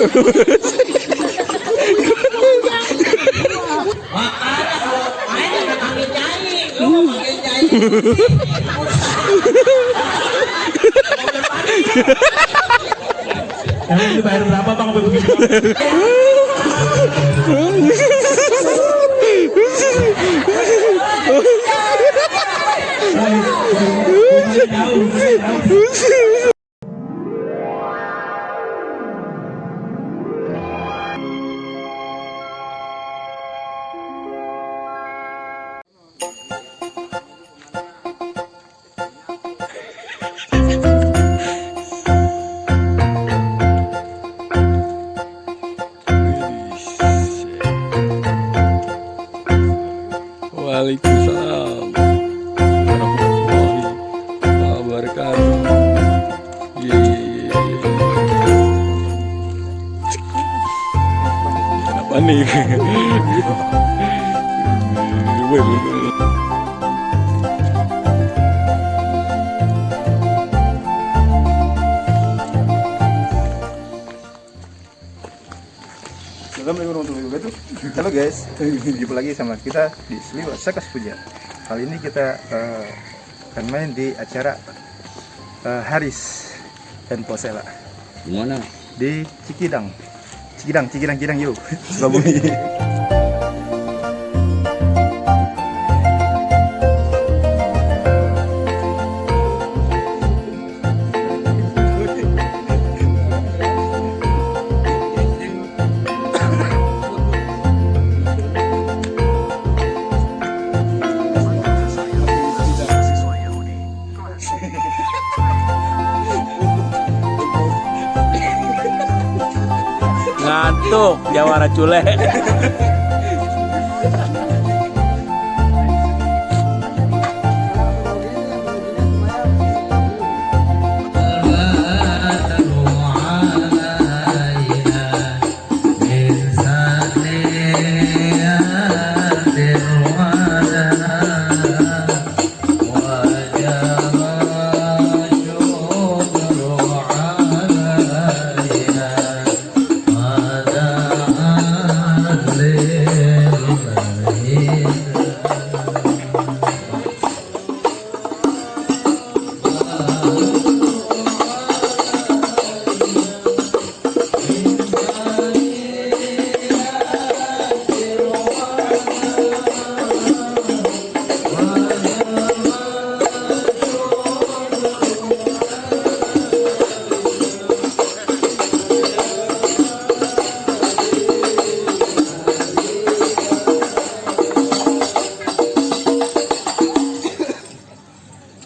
Makanya kalau main jangan panggil Nyai, lu mau panggil Nyai. Emang dibayar berapa bang begitu? Waalaikumsalam warahmatullahi wabarakatuh. Apa nih? Assalamualaikum warahmatullahi wabarakatuh. Halo guys, jumpa lagi sama kita di Sliwa Sakas Puja. Kali ini kita akan main di acara Haris dan Posela. Di mana? Di Cikidang, yuk, Sukabumi. Ngantuk Jawara Cule.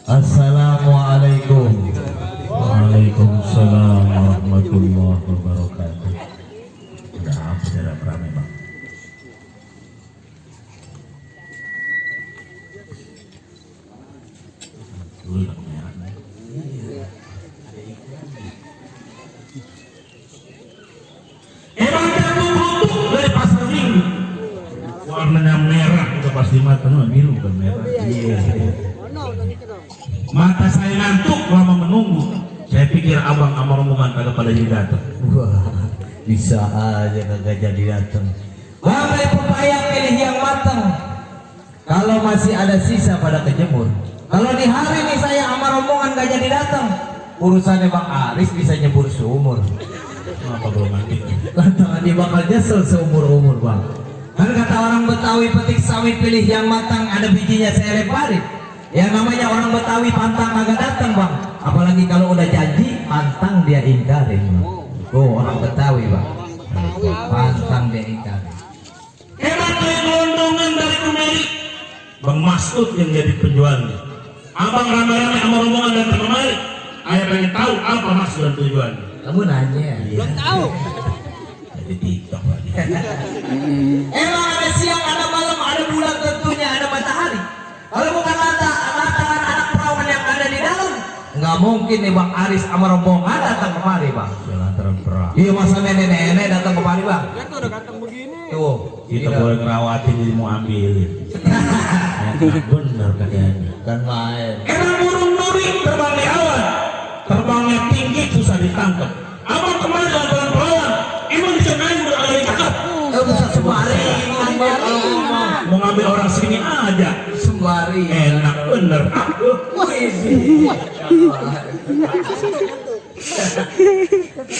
Assalamualaikum. Waalaikumsalam warahmatullahi wabarakatuh. Udah apa tidak ramai bang? Emang kamu untuk dari pasar minggu warnanya merah udah pasti matanya biru bukan merah. Iya. Mata saya ngantuk lama menunggu. Saya pikir abang sama rombongan kagak pada jadi datang. Wah, bisa aja kagak jadi datang. Wahai pepaya pilih yang matang. Kalau masih ada sisa pada kejemur. Kalau di hari ini saya sama rombongan gak jadi datang, urusannya Bang Aris bisa nyebur seumur. Apa belum mati? Lantaran dia bakal nyesel seumur-umur bang. Kan kata orang Betawi, petik sawit pilih yang matang, ada bijinya saya leparin. Yang namanya orang Betawi pantang agak datang bang. Apalagi kalau udah janji, pantang dia ingkarin bang. Oh orang Betawi bang, pantang dia ingkarin. Hebat kayak gelondongan dari kemari. Bang Masud yang jadi penjualnya. Abang ramai-ramai sama rombongan dan kemari. Ayah pengen tahu apa maksud dan tujuannya. Kamu nanya? Belum tahu. Jadi TikTok lagi. Emang ada siang, ada malam, ada bulan, tentunya ada matahari. Kalau bukan lantaran anak perawan yang ada di dalam, nggak mungkin nih Bang Aris sama rombongan datang kemari bang. Lantaran perang. Iya masa nenek-nenek datang kemari bang. Kan tuh udah ganteng begini. Tuh, Kita boleh ngerawatin jadi mau ambilin. Bener katanya. kan main. Emang burung nuri terbang di awan, terbangnya tinggi susah ditangkap. Abang kemari dengan perawan, aja. Sembari. Enak bener.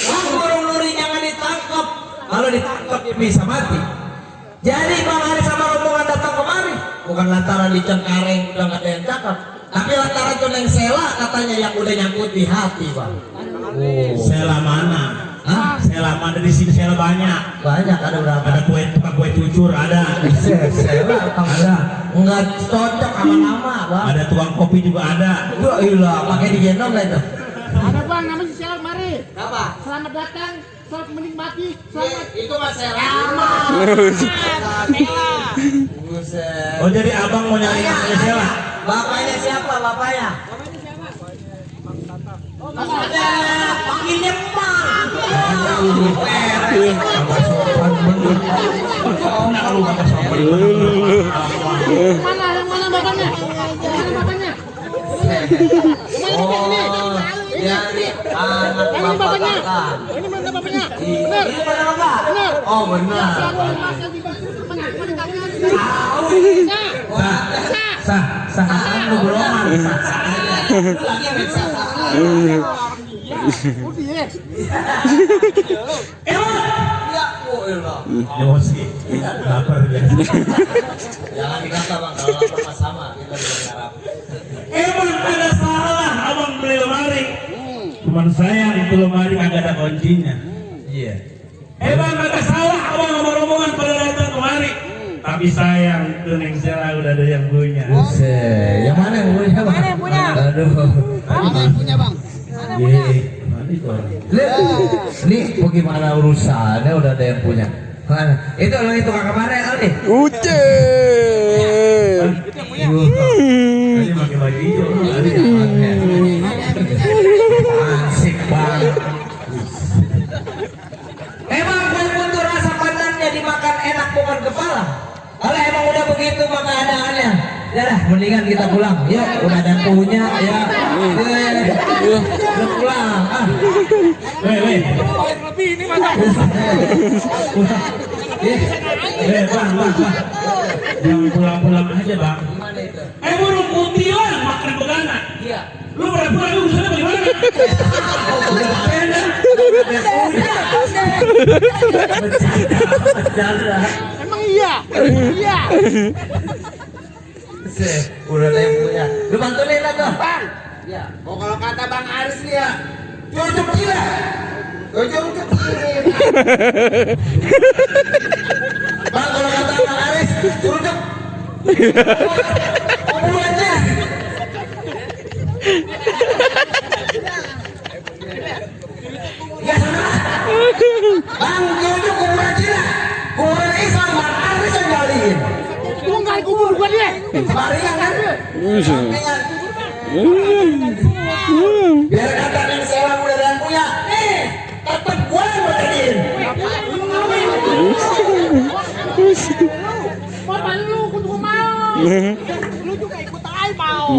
Burung nuri jangan ditangkap. Kalau ditangkap dia bisa mati. Jadi Bang Haris sama rombongan datang kemari bukan lantaran di Cengkareng udah nggak ada yang cakep, tapi lantaran tuh Neng Sela katanya yang udah nyangkut di hati, Bang. Sela mana? Hah? Sela mana di sini? Sela banyak. Banyak, ada berapa? Ada tukang kue cucur ada. Sela ada. Enggak cocok sama nama, Bang. Ada tukang kopi juga ada. Wah, ilah, pakai digendong lah itu. Ada bang, namanya Sela, mari. Apa? Selamat datang, selamat menikmati, selamat. Itu Mas Sela. Buset. Oh jadi abang mau nyari namanya Sela? Bapaknya siapa, bapaknya? Panggilnya Mang. Mana yang mana bapaknya? Mana bapaknya? Oh, jadi anak Ini bapaknya. bapak. Ini mana bapaknya? Ini Benar. benar enggak? Benar. Oh, benar. Sah lu belum sah aja. Lu lagi yang sah. Putih ya. Ya, oh ilah. Emosi. Lapar ya. Jangan dikata Bang, kalau lapar sama kita berharap. Emang ada salah abang beli lemari. Cuman sayang itu lemari kagak ada kuncinya. Iya. Emang ada salah abang sama rombongan pada datang kemari. Tapi sayang itu Neng Sela udah ada yang punya. Buset, yang mana yang punya Bang? Mana yang punya? Aduh. Mana yang punya bang? Mana yang punya? Mana itu orang? Nih, bagaimana urusannya udah ada yang punya. Mana? Itu lo itu kakak kemarin kali. Uce. Tadi pakai baju hijau. Tadi asik banget. Emang gue butuh rasa pandannya dimakan enak bukan kepala. Kalau emang udah begitu maka adaannya. Ya dah, mendingan kita pulang. Yuk, udah ada punya ya. Udah pulang. Ah. Weh. Lebih ini mana? Bang. Jangan pulang-pulang aja bang. Gimana itu? Burung kuntilan makan begana. Iya. Lu pura-pura lu sana bagaimana? Bercanda. Emang iya. Iya. Udah ada yang punya. Lu bantuin lah tuh. Bang. Ya. Oh kalau kata Bang Aris nih ya. Jujur gila. Jujur kiri. Bang kalau kata Bang Aris, jujur. Ngomong aja. Ya sana. Bang jujur kuburan Cina. Kuburan Islam Bang Aris yang galiin. Lu nggak kubur gua dia. Baringan kan? Baringan. Biar kata Neng Sela udah ada yang punya. Nih, tetep gue yang berjadiin. Bapak lu kudu mau. Lu juga ikut aja mau.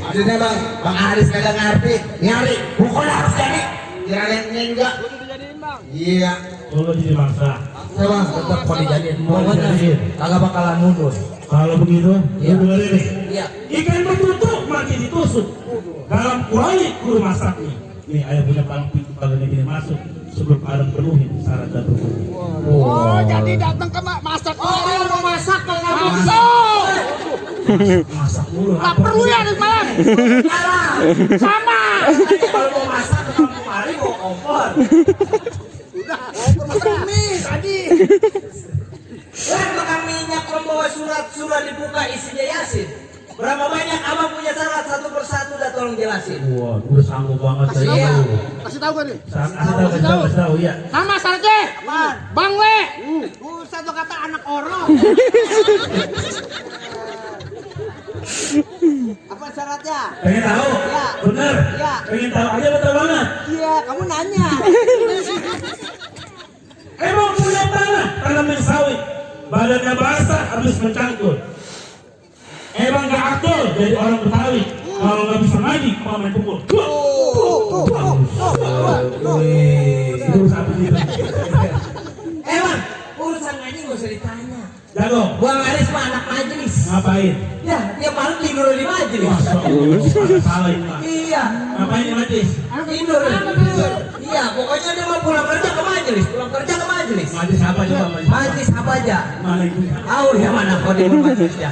Maksudnya Bang Haris kagak ngerti. Nyari, pokoknya harus jadi. Kira-kira enggak. Iya. Lu jadi maksa. Ya Bang, tetap mau dijadiin. Pokoknya kagak bakalan mundur. Kalau begitu, Iya. lu dengerin nih. Iya. Ikan bertutup mati ditusuk. Dalam kuali guru masaknya. Nih ayah punya palang pintu kalau ini masuk sebelum adam penuhin syarat dan rukun. Oh, jadi datang ke masak. Oh, mau masak kalau nggak bisa. Masak mulu. Nggak perlu ya di malam. Sama. Kalau mau masak ke kampung hari mau kompor. Udah. Kompor masak mie tadi. Lah tukang minyak membawa surat dibuka isinya Yasin. Berapa banyak abang punya syarat satu persatu udah tolong jelasin. Wah, udah sanggup banget Kasih tadi. tahu. Kasih tahu kan nih. Kasih tahu ya. Sama syaratnya. Bang Le. Satu kata anak orang. Apa syaratnya? Pengen tahu? Iya. Bener? Iya. Pengen tahu aja betul banget. Iya, kamu nanya. Emang punya tanah sawit. Badannya basah habis mencangkul. Emang gak akil jadi orang Betawi. Kalau gak bisa ngaji, mau main pukul. Wih. Itu urusan apa sih? Emang urusan ngaji gak usah ditanya. Jago. Bang Aris mah anak majelis. Ngapain? Ya, dia malam tidur di majelis. Masya Allah. Salah ini Pak. Iya. Ngapain di majlis? Tidur. Iya, pokoknya dia mau pulang kerja ke majelis, pulang kerja ke majelis. Majlis apa coba? Majelis apa aja? Mana itu? Tahu ya mana kau di majelisnya?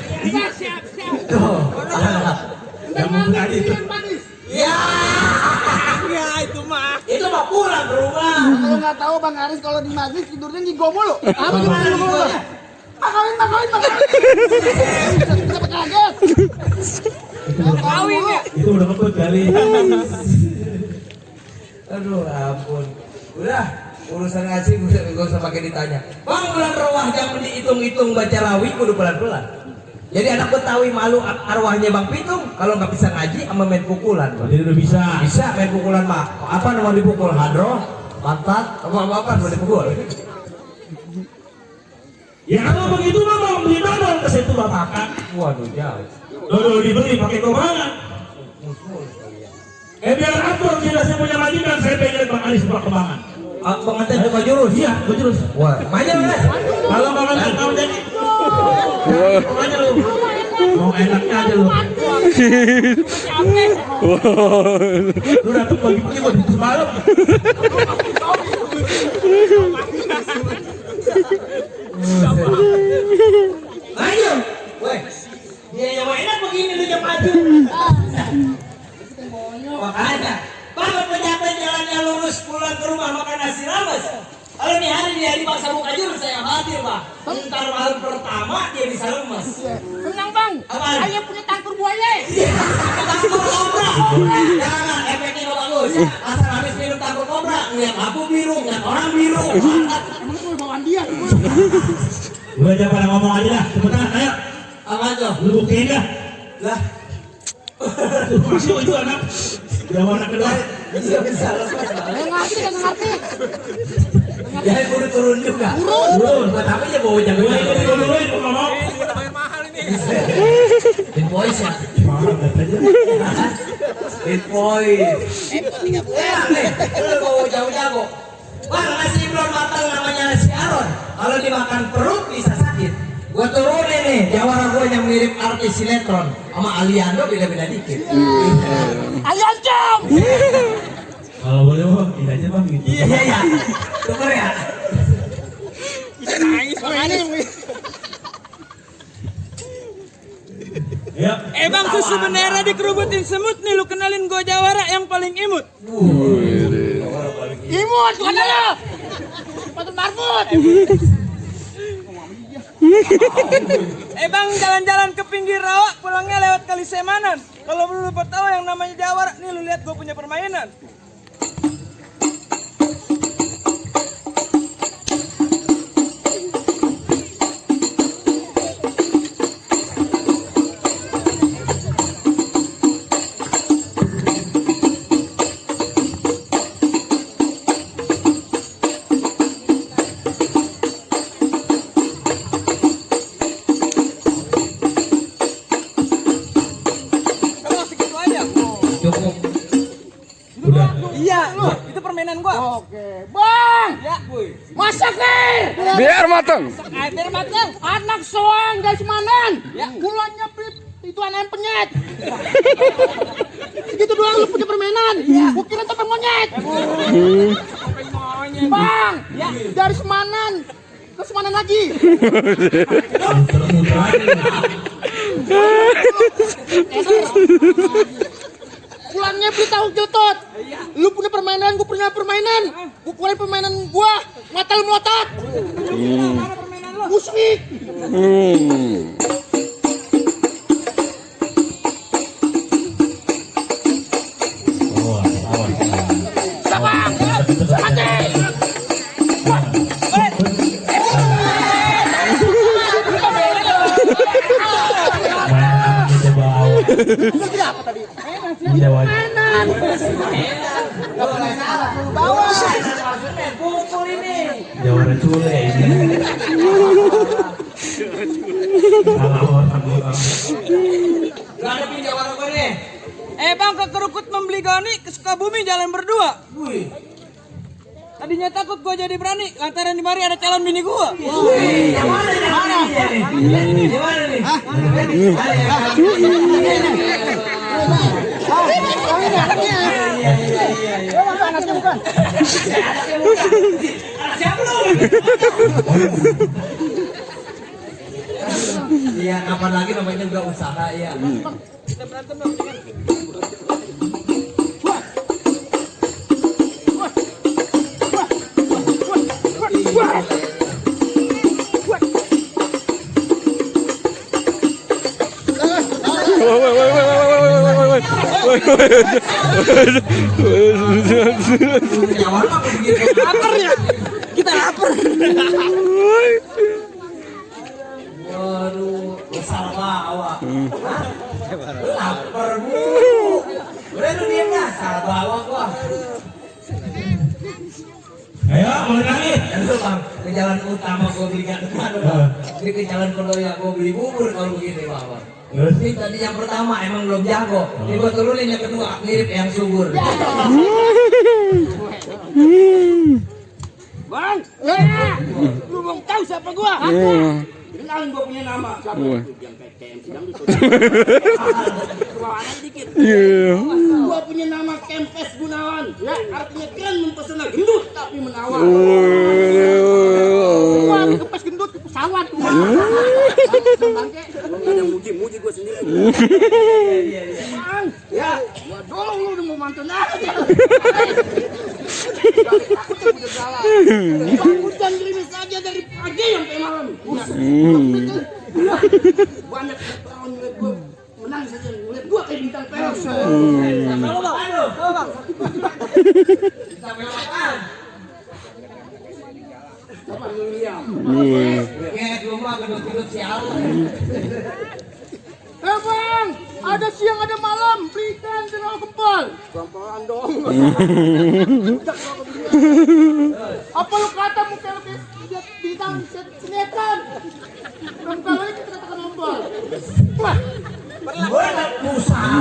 Tuh. Yang mau tadi itu. Ya. Ya itu mah. Itu mah pulang ke rumah. Kalau nggak tahu Bang Aris kalau di majlis tidurnya ngigo mulu. Apa gimana lu? Kawin. Bisa kaget. Kawin ya. Itu udah ngebut kali. Aduh ampun. Udah urusan ngaji gak usah pakai ditanya. Bang bulan rawah jangan dihitung-hitung baca rawi kudu pelan-pelan. Jadi anak Betawi malu arwahnya Bang Pitung kalau nggak bisa ngaji sama main pukulan. Jadi udah bisa. Bisa main pukulan mah. Apa nama dipukul? Hadroh, pantat, apa mau dipukul? Ya kalau begitu mah mau beli dodol ke situ bapakan. Waduh jauh. Dodol dibeli pakai keuangan. Biar atur tidak saya punya majikan, saya pengen Bang Aris perkembangan. Pengantin ke jurus. Iya, ke jurus. Wah, maju guys. Kalau Bang Aris kamu jadi, pokoknya lu mau enaknya aja lu. Lu datang pagi-pagi buat itu malam. Maju. Weh. Dia yang mau enak begini lu yang maju. Makanya, banget pejabat jalannya lurus pulang ke rumah makan nasi rames. Kalau di hari masa buka jurus saya khawatir Pak. Ntar malam pertama dia bisa lemes. Tenang Bang. Apaan? Saya punya tangkur buaya. Tangkur kobra. Jangan, efeknya nggak bagus. Asal habis minum tangkur kobra, ngeliat lampu biru, ngeliat orang biru. Emang gue bawaan dia. Udah aja pada ngomong aja dah, cepetan, ayo. Apa tuh? Lu buktiin dah. Lah, Masuk itu anak. Udah mau anak kedua. bisa lemes. Nggak ngerti. Jangan kudu turun juga. Turun, tapi dia bawa jago Gue ikut duluin, gue ngomong. Big boys ya. Mahal katanya. Big boys. Enak nih, lu bawa jago-jago. Wah, nasi belum matang namanya nasi aron. Kalau dimakan perut bisa sakit. Gua turunin nih, jawara gua yang mirip artis sinetron sama Aliando beda-beda dikit. Ayo jam. Kalau boleh bang, ini aja bang gitu. Iya. Tuker ya. Ya. Bang susu bendera dikerubutin semut nih, lu kenalin gua jawara yang paling imut. Imut bukan lo. Patut marbut. Bang jalan-jalan ke pinggir rawa, pulangnya lewat Kali Semanan. Kalau lu lupa tahu yang namanya jawara, nih lu lihat gua punya permainan. Kalau segitu aja. Cukup. Udah. Iya, itu permainan gua. Oke, Bang. Ya, boy. Masak nih. Biar matang. Biar matang. Anak soang guys manan. Ya, gulanya pip. Itu anak yang penyet. Segitu doang lu punya permainan. Gua kira topeng monyet. Bang, ya dari Semanan ke Semanan lagi. Pulangnya beli tahu jotot. Lu punya permainan, gua punya permainan. Gua keluarin permainan gua, ngatal melotot. Mana permainan lu? Musik. Sabang, mati. Apa tadi? Mainan. Bawa. Pukul ini. Jawara cule ini. Salah orang. Gak ada pinjam warung gue nih. Bang ke Kerukut membeli goni ke Sukabumi jalan berdua. Wih. Tadi Tadinya takut gue jadi berani lantaran di mari ada calon bini gue. Yang mana nih? Gimana nih? Anaknya bukan. Siapa lu? Iya, kapan lagi namanya juga usaha ya. Kita berantem dong. Lapar ya? Kita lapar. Waduh, besar bawa. Lapar bu. Udah lu diam ya, salah bawa gua. Ayo, mulai lagi. Itu bang, ke jalan utama gua beli gandum bang. Ini ke jalan Kodoya gua beli bubur kalau begini bang. Ini tadi yang pertama emang belum jago. Ini gua turunin yang kedua mirip yang subur. Bang, lu mau tahu siapa gua? Kenalin gua punya nama. Siapa? Yang kayak KM sedang itu. Kebawahan dikit. Gua punya nama Kempes Gunawan. Ya, artinya keren mempesona gendut tapi menawan. Gua kempes gendut di pesawat. Bangke, ada muji-muji gua sendiri. Bang, ya, gua dong lu udah mau mantun aja. Hujan gerimis aja dari pagi sampai malam. Banyak orang ngeliat gue menang saja, ngeliat gue kayak bintang film. Halo bang, halo bang. Kita makan. Apa William? Ya, cuma gendut-gendut sial. Bang, ada siang ada malam, berikan channel kempal. Gampangan dong. Apa lu kata muka lu kayak bintang sinetron? Kempal aja kita katakan kempal. Wah, Gue nak usaha.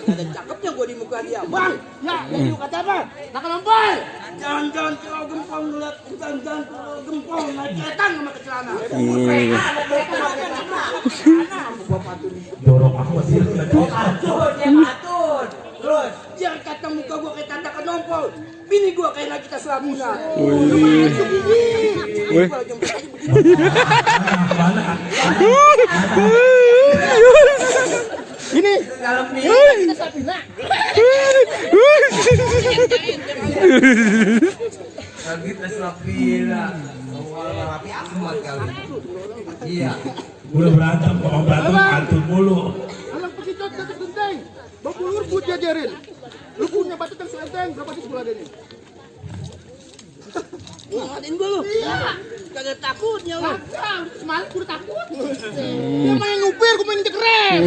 ada cakepnya gua di muka dia. Bang, ya, jadi lu kata apa? Katakan kempal. Jangan-jangan kalau gempal ngeliat, jangan-jangan kalau gempal naik keretan sama ke celana. Dorong aku masih Patut, ya patut. Terus. Jangan kata muka gua kayak tanda kenompol. Bini gua kayak Nagita Slavina. Wih. Ini Dalam nih. Nagita Slavina. Kita Slavina. Rapi amat kali. Iya. udah berantem, kalau berantem antun mulu. Alang pegitot dekat genteng. Bapulur buat jajarin. Lu punya batu yang selenteng, berapa sih sekolah ini? Ngatain gue lu? Iya. Kagak takutnya lu. Kagak, semalam gue takut. Dia main ngupir, gue main keren.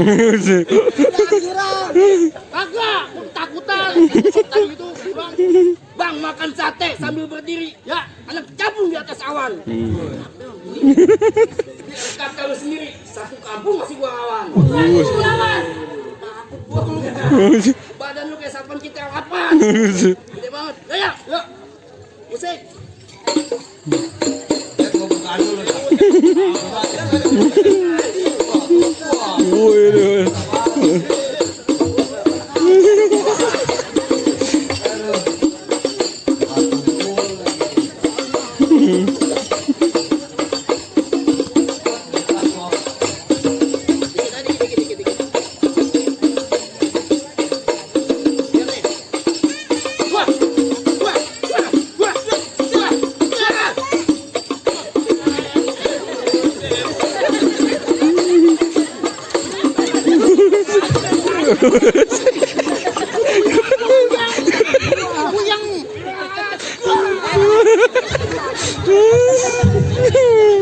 Kagak, gue takutan. Takutan gitu. Bang, makan sate sambil berdiri. Ya, anak cabung di atas awan. Kata lu sendiri, satu kampung masih gua lawan. Lawan. Takut gua lu. Badan lu kayak sapan kita yang apaan. Gede banget. Ya, ya. Musik. Gua buka dulu.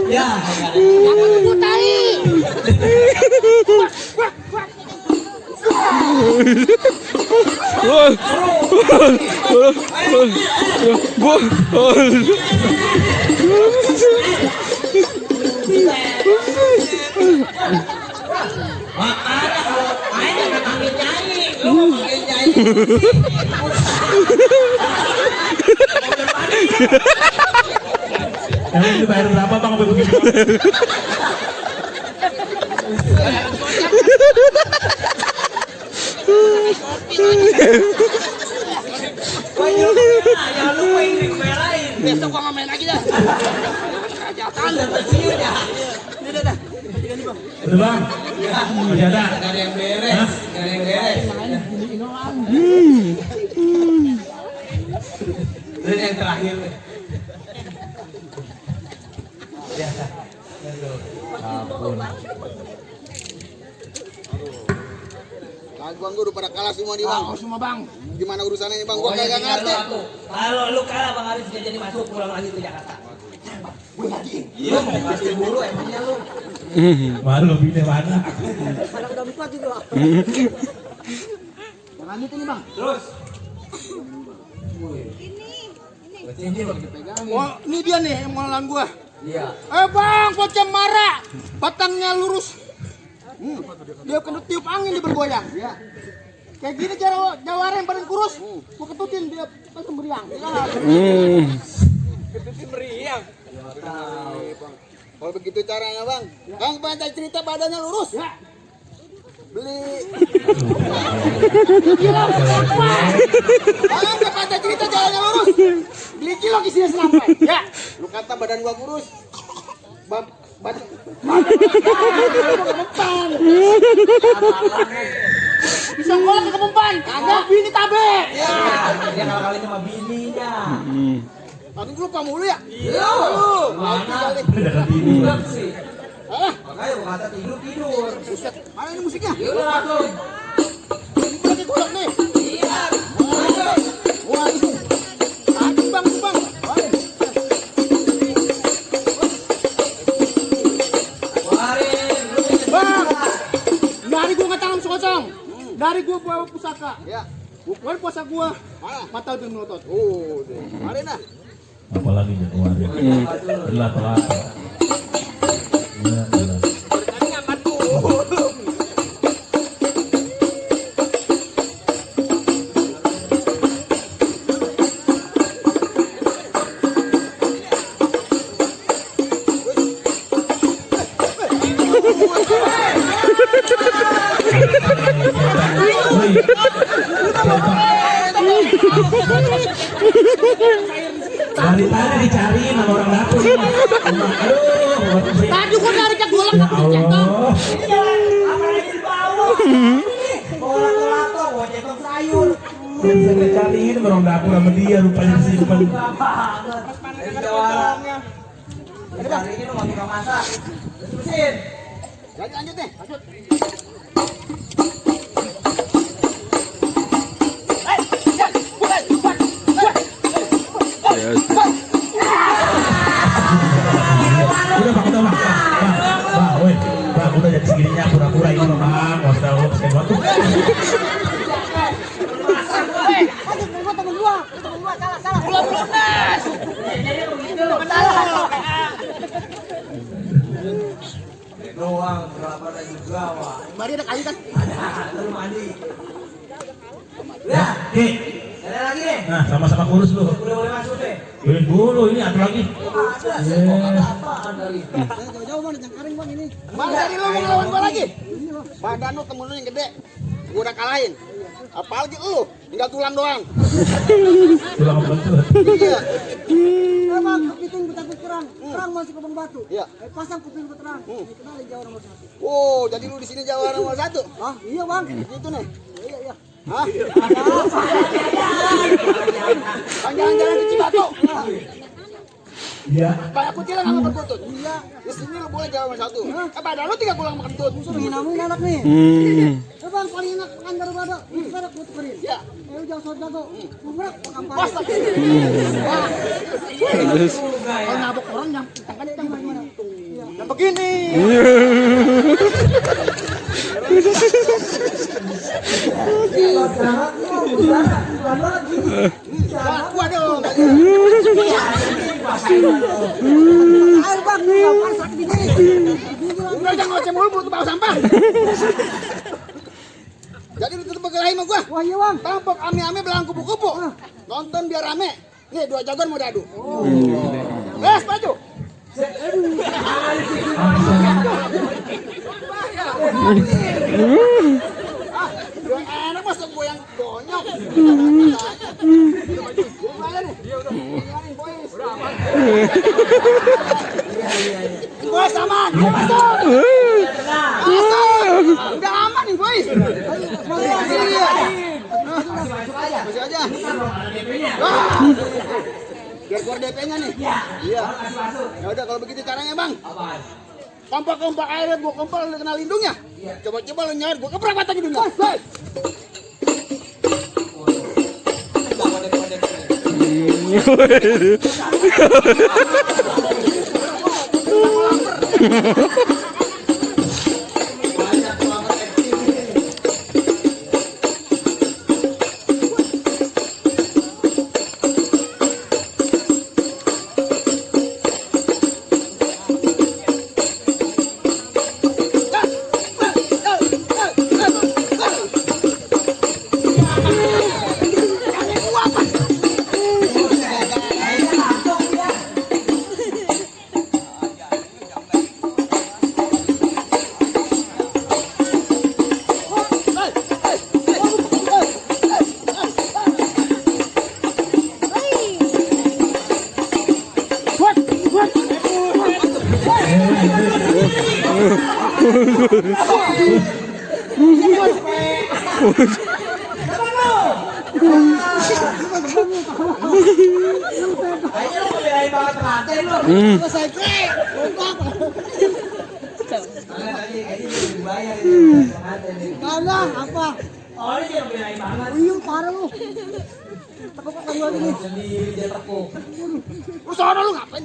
Ya, Apa lu butai? makanya kalau main jangan panggil nyanyi, lu mau panggil nyanyi. Emang itu bayar berapa bang? Apa begitu? Jangan lupa ini merahin. Besok gua nggak main lagi dah. Kejahatan. Ini dah. Udah bang? Masih ada? Gak ada yang beres. Hah? Gak ada yang beres. Ini yang terakhir. Biasa. Ampun. Gua udah pada kalah semua nih bang. Semua bang. Gimana urusannya nih bang? Gua kagak ngerti. Kalau lu kalah Bang Aris gak jadi masuk pulang lagi ke Jakarta. Iya, mau kasih dulu emangnya lu. Malu bini mana? Mana udah empat itu. Jangan itu nih bang. Terus. Oh, ini dia nih yang mau lawan gua. Iya. Bang, bocah marah. Batangnya lurus. Dia kena tiup angin dia bergoyang. Iya. Kayak gini cara jawara yang paling kurus. Gua ketutin dia langsung beriang. Ketutin meriang. Kalau begitu caranya bang. Bang pantai cerita badannya lurus. Ya. Beli. Bang, pantai cerita jalannya lurus. Beli cilok isinya senampai. Ya. Lu kata badan gua kurus. Badan. Kemempan. Bisa kolak ke kemempan. Kagak bini tabe. Ya, dia kalah-kalah sama bininya. Tapi lu lupa mulu ya? Iya. Mana? Udah kan bini. Udah sih. Ah, Makanya gua kata tidur. buset. Mana ini musiknya? Ya udah tuh. Ini gua lagi kolak nih. Iya. Wah, itu. Aduh, bang. Warin, lu Bang, dari gua nggak tanam sekosong. Dari gua bawa pusaka. Ya. Bukan puasa gua. Mana? Mata udah melotot. Oh, deh. Kemarin dah. Apalagi jadwalnya. Telat. Iya. Dari tadi dicariin sama orang dapur. Aduh, Tadi gua narik ke golak ya tapi centong. Allah. Ini jalan apa lagi di bawah? Kolak-kolak, bawa centong sayur. Yang saya cariin sama orang dapur sama dia rupanya disimpan. Banget. Dari jawara. Hari ini lu nggak tukang masak. Mesin. Lanjut nih. Lanjut. Udah bang, woi, bang, udah jadi segininya pura-pura ini mah bang, nggak usah lo pesen waktu. Belum lunas. Doang, berapa ada juga, wah. Mari ada kali kan? Ada, lu mandi. Udah, Oke, ada lagi nih. nah sama-sama kurus lu. Udah boleh masuk deh. Beliin dulu ini ada lagi. Ada, saya mau kata apaan dari. Jauh-jauh bang, cangkaring bang ini. Bang, dari lu mau lawan gua lagi. Badan lu temen lu yang gede. Gua udah kalahin. Apalagi lu, tinggal tulang doang. Tulang bentur. Iya. Bang, kepiting betakut kerang. Kerang masuk ke bang batu. Iya. Pasang kuping ke terang. Kenalin jauh nomor 1. Oh, jadi lu di sini Jawa nomor 1. Ah, iya bang. Gitu nih. Iya. Hah? Bang, jalan-jalan ke Cibatu. Iya. Banyak kutilan sama berkutut. Iya. Di sini lu boleh Jawa nomor 1. Badan lu 3 pulang makan kentut. Musuh nginamin anak nih. Bang, paling enak makan baru badak. Badak buat kerin. Iya. Jauh soal jago. Murah, makan Bos pari. tapi. Wah. Kalau nabok orang yang kencang gimana? Nah begini. Gua dong. Air bang, bang sakit gini. Udah jangan ngoceh mulu mulut bawa sampah. Jadi lu tetep berkelahi sama gua. Wah iya bang. Tampok ame-ame belang kupu-kupu. Nonton biar rame. Nih, 2 jagoan mau diadu. Wes, maju. Enak masuk gue yang bonyok. Boys aman, masuk. Udah aman nih boys. Masih aja. Biar keluar DP-nya nih. Iya. Ya udah kalau begitu caranya bang. Kompak-kompak air, gua kompal lu kena lindungnya. Coba-coba lu nyair, gua keprak mata hidungnya. Kagak apa? Uyuh parah lu. Tekuk kan gua ini. Lu sono lu ngapain?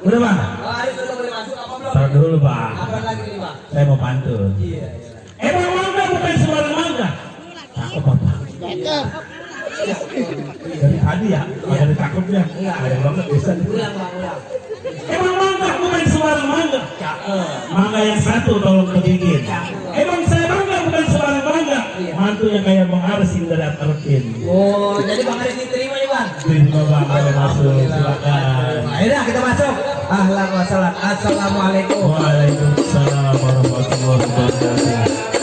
Udah bang? Taruh dulu bang. Saya mau pantun. Emang mangga bukan sembarang mangga. Cakep bapak. Dari tadi ya, ada cakepnya. Ada banget bisa. Emang mangga bukan sembarang mangga. Mangga yang satu tolong kebikin. Emang saya mangga bukan sembarang mangga. Mantu yang kayak Bang Aris dari Atarpin. Oh, jadi Bang Aris diterima nih Bang? Terima bang, ayo masuk, silakan. Ayo kita masuk. Ahlan wa salam. Assalamualaikum. Waalaikumsalam warahmatullahi wabarakatuh.